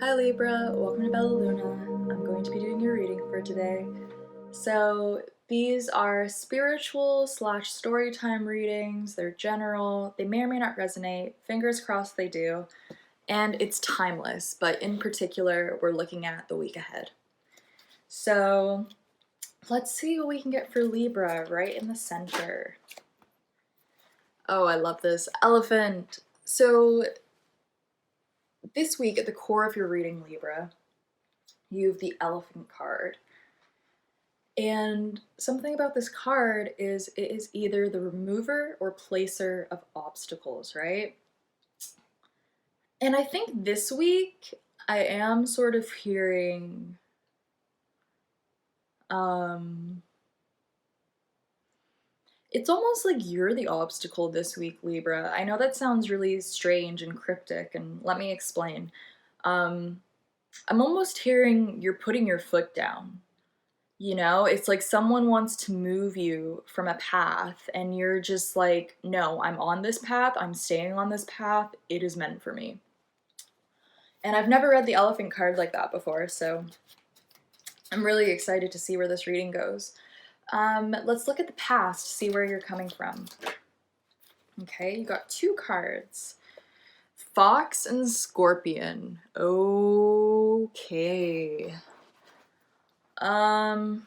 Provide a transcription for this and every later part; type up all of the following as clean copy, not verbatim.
Hi Libra, welcome to Bella Luna. I'm going to be doing your reading for today. So these are spiritual slash storytime readings. They're general. They may or may not resonate. Fingers crossed they do. And it's timeless, but in particular, we're looking at the week ahead. So let's see what we can get for Libra right in the center. Oh, I love this. Elephant. So this week at the core of your reading, Libra, you have the Elephant card. And something about this card is it is either the remover or placer of obstacles, right? And I think this week I am sort of hearing it's almost like you're the obstacle this week, Libra. I know that sounds really strange and cryptic, and let me explain. Um, I'm almost hearing you're putting your foot down. You know, it's like someone wants to move you from a path, and you're just like, no, I'm on this path, I'm staying on this path, it is meant for me. And I've never read the elephant card like that before, so I'm really excited to see where this reading goes. Let's look at the past, see where you're coming from. Okay, you got two cards. Fox and Scorpion. Okay. I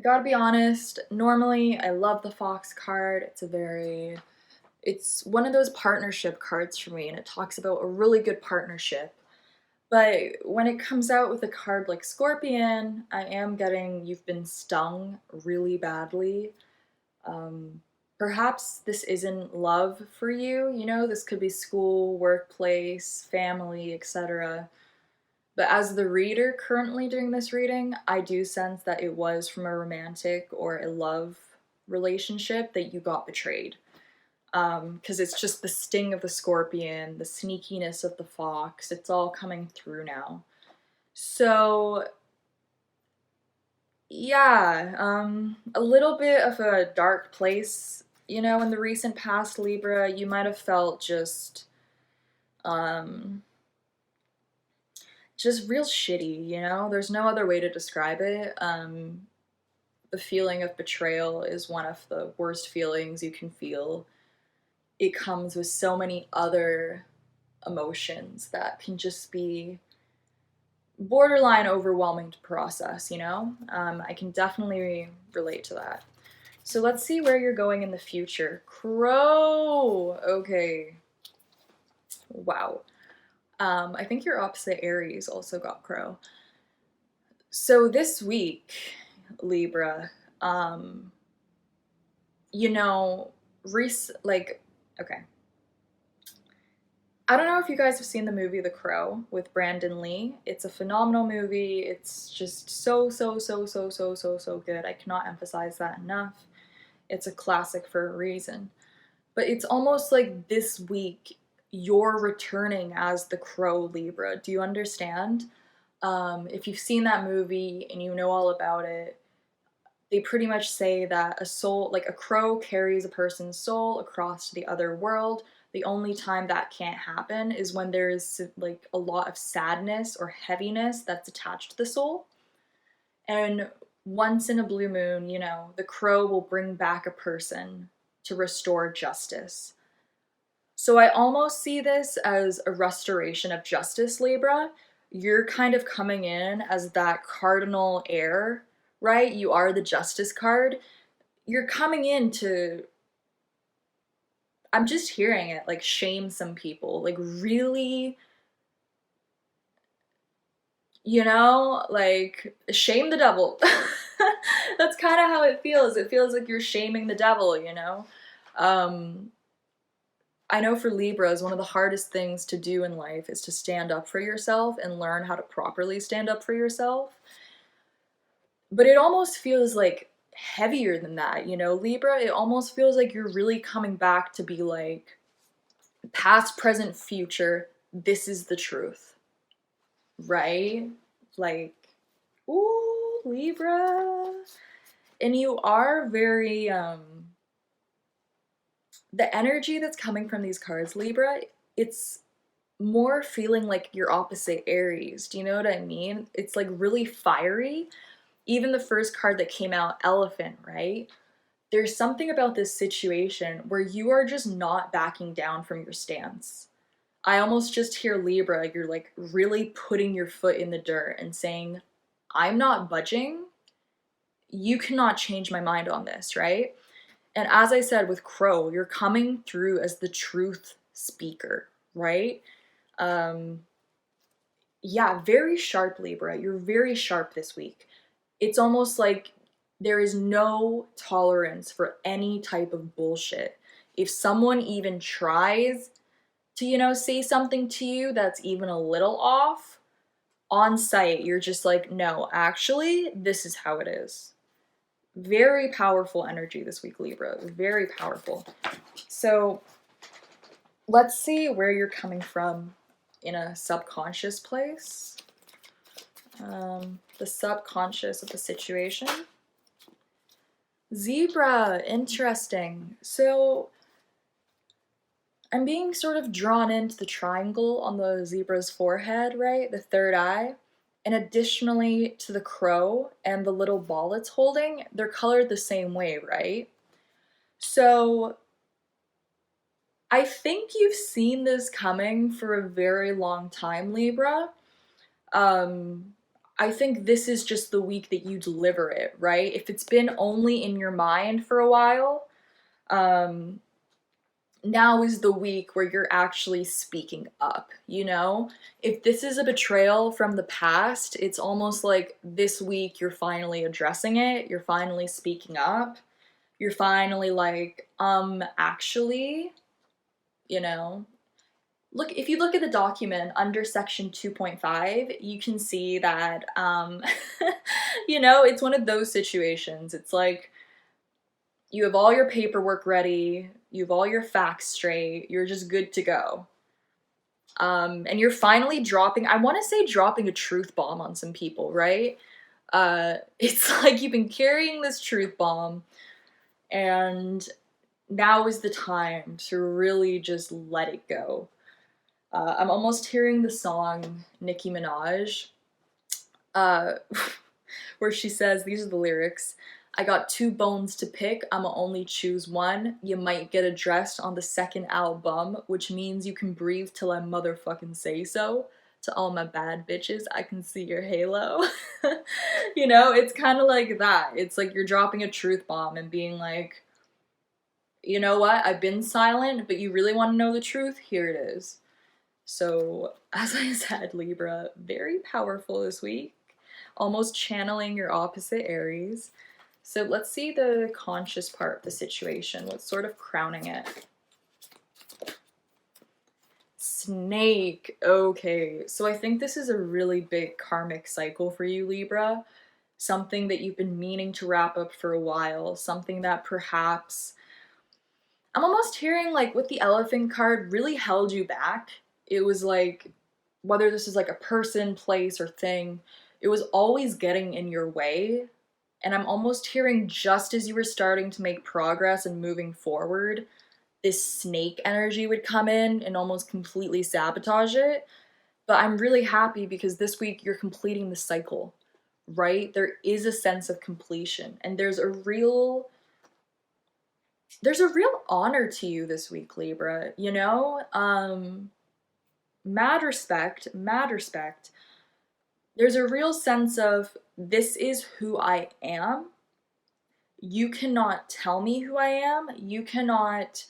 gotta be honest, normally I love the Fox card. It's one of those partnership cards for me, and it talks about a really good partnership. But when it comes out with a card like Scorpion, I am getting you've been stung really badly. Perhaps this isn't love for you, you know, this could be school, workplace, family, etc. But as the reader currently doing this reading, I do sense that it was from a romantic or a love relationship that you got betrayed. Because it's just the sting of the scorpion, the sneakiness of the fox, it's all coming through now. So, yeah, a little bit of a dark place, you know, in the recent past, Libra. You might have felt um, just real shitty, you know? There's no other way to describe it. The feeling of betrayal is one of the worst feelings you can feel. It comes with so many other emotions that can just be borderline overwhelming to process, you know? I can definitely relate to that. So let's see where you're going in the future. Crow! Okay. Wow. I think your opposite Aries also got Crow. So this week, Libra, you know, okay. I don't know if you guys have seen the movie The Crow with Brandon Lee. It's a phenomenal movie. It's just so good. I cannot emphasize that enough. It's a classic for a reason. But it's almost like this week you're returning as the Crow, Libra. Do you understand? If you've seen that movie and you know all about it, they pretty much say that a soul, like a crow, carries a person's soul across to the other world. The only time that can't happen is when there is like a lot of sadness or heaviness that's attached to the soul. And once in a blue moon, you know, the crow will bring back a person to restore justice. So I almost see this as a restoration of justice, Libra. You're kind of coming in as that cardinal heir, right? You are the justice card. You're coming in to, I'm just hearing it, like shame some people, like really, you know, like shame the devil. That's kind of how it feels. It feels like you're shaming the devil, you know? Um, I know for Libras, one of the hardest things to do in life is to stand up for yourself and learn how to properly stand up for yourself. But it almost feels like heavier than that, you know, Libra? It almost feels like you're really coming back to be like, past, present, future, this is the truth, right? Like, ooh, Libra. And you are very, the energy that's coming from these cards, Libra, it's more feeling like your opposite Aries. Do you know what I mean? It's like really fiery. Even the first card that came out, Elephant, right? There's something about this situation where you are just not backing down from your stance. I almost just hear Libra, you're like really putting your foot in the dirt and saying, I'm not budging. You cannot change my mind on this, right? And as I said with Crow, you're coming through as the truth speaker, right? Um, yeah, very sharp, Libra. You're very sharp this week. It's almost like there is no tolerance for any type of bullshit. If someone even tries to, say something to you that's even a little off, on site, you're just like, no, actually, this is how it is. Very powerful energy this week, Libra. Very powerful. So let's see where you're coming from in a subconscious place. The subconscious of the situation. Zebra, interesting. So I'm being sort of drawn into the triangle on the zebra's forehead, right? The third eye. And additionally to the crow and the little ball it's holding, they're colored the same way, right? So I think you've seen this coming for a very long time, Libra. I think this is just the week that you deliver it, right? If it's been only in your mind for a while, now is the week where you're actually speaking up, If this is a betrayal from the past, it's almost like this week you're finally addressing it, you're finally speaking up, you're finally like, actually, Look, if you look at the document under section 2.5, you can see that, it's one of those situations. It's like, you have all your paperwork ready, you have all your facts straight, you're just good to go. And you're finally dropping a truth bomb on some people, right? It's like you've been carrying this truth bomb, and now is the time to really just let it go. I'm almost hearing the song Nicki Minaj, where she says, these are the lyrics, I got 2 bones to pick, I'ma only choose one. You might get addressed on the second album, which means you can breathe till I motherfucking say so. To all my bad bitches, I can see your halo. It's kind of like that. It's like you're dropping a truth bomb and being like, you know what, I've been silent, but you really want to know the truth? Here it is. So, as I said, Libra, very powerful this week. Almost channeling your opposite Aries. So let's see the conscious part of the situation. What's sort of crowning it? Snake. Okay, so I think this is a really big karmic cycle for you, Libra. Something that you've been meaning to wrap up for a while. Something that perhaps, I'm almost hearing like with the elephant card, really held you back. It was like, whether this is like a person, place, or thing, it was always getting in your way. And I'm almost hearing, just as you were starting to make progress and moving forward, this snake energy would come in and almost completely sabotage it. But I'm really happy because this week you're completing the cycle, right? There is a sense of completion, and there's a real honor to you this week, Libra, mad respect. There's a real sense of, this is who I am. You cannot tell me who I am. You cannot,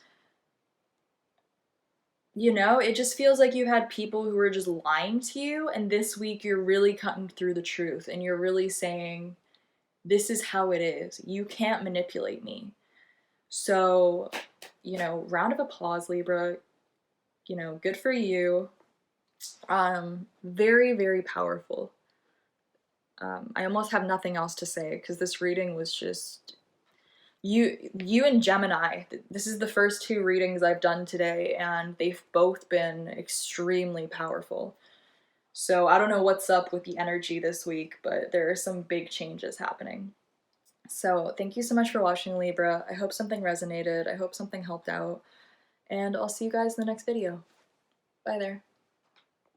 it just feels like you've had people who are just lying to you, and this week you're really cutting through the truth, and you're really saying, this is how it is. You can't manipulate me. So, round of applause, Libra. Good for you. Very, very powerful. I almost have nothing else to say because this reading was just, you and Gemini. This is the first 2 readings I've done today, and they've both been extremely powerful. So I don't know what's up with the energy this week, but there are some big changes happening. So thank you so much for watching, Libra. I hope something resonated. I hope something helped out. And I'll see you guys in the next video. Bye there.